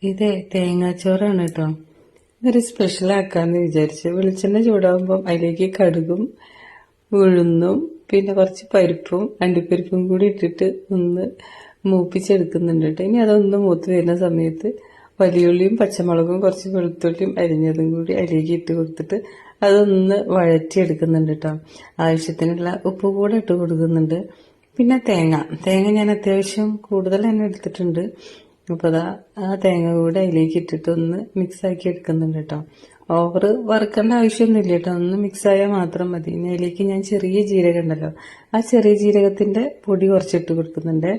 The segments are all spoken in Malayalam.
ഇതേ തേങ്ങാച്ചോറാണ് കേട്ടോ. ഇതൊരു സ്പെഷ്യൽ ആക്കാന്ന് വിചാരിച്ചു. വെളിച്ചെണ്ണ ചൂടാകുമ്പോൾ അതിലേക്ക് കടുകും ഉഴുന്നും പിന്നെ കുറച്ച് പരിപ്പും അണ്ടിപ്പരിപ്പും കൂടി ഇട്ടിട്ട് ഒന്ന് മൂപ്പിച്ചെടുക്കുന്നുണ്ട് കേട്ടോ. ഇനി അതൊന്ന് മൂത്ത് വരുന്ന സമയത്ത് വലിയുള്ളിയും പച്ചമുളകും കുറച്ച് വെളുത്തുള്ളിയും അരിഞ്ഞതും കൂടി അതിലേക്ക് ഇട്ട് കൊടുത്തിട്ട് അതൊന്ന് വഴറ്റിയെടുക്കുന്നുണ്ട് കേട്ടോ. ആവശ്യത്തിനുള്ള ഉപ്പ് കൂടെ ഇട്ട് കൊടുക്കുന്നുണ്ട്. പിന്നെ തേങ്ങ ഞാൻ അത്യാവശ്യം കൂടുതൽ തന്നെ എടുത്തിട്ടുണ്ട്. അപ്പോൾ അതാ ആ തേങ്ങ കൂടെ അതിലേക്ക് ഇട്ടിട്ട് ഒന്ന് മിക്സാക്കി എടുക്കുന്നുണ്ട് കേട്ടോ. ഓവർ വറുക്കേണ്ട ആവശ്യമൊന്നുമില്ല കേട്ടോ. ഒന്ന് മിക്സായാൽ മാത്രം മതി. ഇനി അതിലേക്ക് ഞാൻ ചെറിയ ജീരകം ഉണ്ടല്ലോ, ആ ചെറിയ ജീരകത്തിന്റെ പൊടി കുറച്ചിട്ട് കൊടുക്കുന്നുണ്ട്.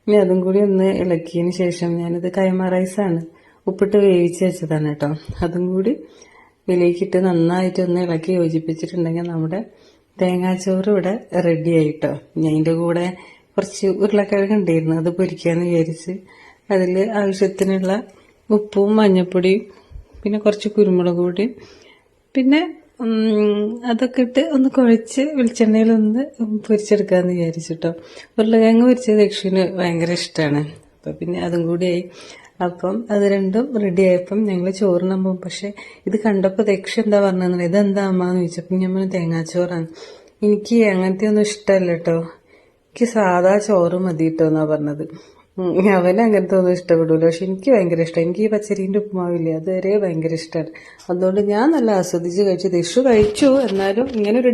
ഇനി അതും കൂടി ഒന്ന് ഇളക്കിയതിന് ശേഷം ഞാനിത് കൈമ റൈസാണ് ഉപ്പിട്ട് വേവിച്ച് വെച്ചതാണ് കേട്ടോ. അതും കൂടി ഇതിലേക്കിട്ട് നന്നായിട്ട് ഒന്ന് ഇളക്കി യോജിപ്പിച്ചിട്ടുണ്ടെങ്കിൽ നമ്മുടെ തേങ്ങാച്ചോറ് ഇവിടെ റെഡി ആയിട്ടോ. ഞാൻ അതിൻ്റെ കൂടെ കുറച്ച് ഉരുളക്കിഴങ്ങ് ഉണ്ടായിരുന്നു, അത് പൊരിക്കാന്ന് വിചാരിച്ച് അതിൽ ആവശ്യത്തിനുള്ള ഉപ്പും മഞ്ഞൾപ്പൊടിയും പിന്നെ കുറച്ച് കുരുമുളക് പൊടിയും പിന്നെ അതൊക്കെ ഇട്ട് ഒന്ന് കുഴച്ച് വെളിച്ചെണ്ണയിലൊന്ന് പൊരിച്ചെടുക്കാമെന്ന് വിചാരിച്ചിട്ടോ. ഉരുളക്കിഴങ്ങ് പൊരിച്ചത് ദക്ഷിന് ഭയങ്കര ഇഷ്ടമാണ്. അപ്പം പിന്നെ അതും കൂടിയായി. അപ്പം അത് രണ്ടും റെഡി ആയപ്പം ഞങ്ങൾ ചോറിനമ്പം. പക്ഷെ ഇത് കണ്ടപ്പോൾ ദക്ഷ എന്താ പറഞ്ഞത്, ഇതെന്താ അമ്മന്ന് ചോദിച്ചപ്പം ഞാൻ തേങ്ങാച്ചോറാണ്. എനിക്ക് അങ്ങനത്തെ ഒന്നും ഇഷ്ടമല്ല കേട്ടോ, എനിക്ക് സാധാ ചോറ് മതി കേട്ടോ എന്നാ പറഞ്ഞത്. അവന് അങ്ങനത്തെ ഒന്നും ഇഷ്ടപ്പെടില്ല, പക്ഷെ എനിക്ക് ഭയങ്കര ഇഷ്ടമാണ്. എനിക്ക് ഈ പച്ചരീൻ്റെ ഉപ്പുമാവില്ലേ, അതുവരെ ഭയങ്കര ഇഷ്ടമാണ്. അതുകൊണ്ട് ഞാൻ നല്ല ആസ്വദിച്ച് കഴിച്ചു. ദക്ഷു കഴിച്ചു. എന്നാലും ഇങ്ങനെ ഒരു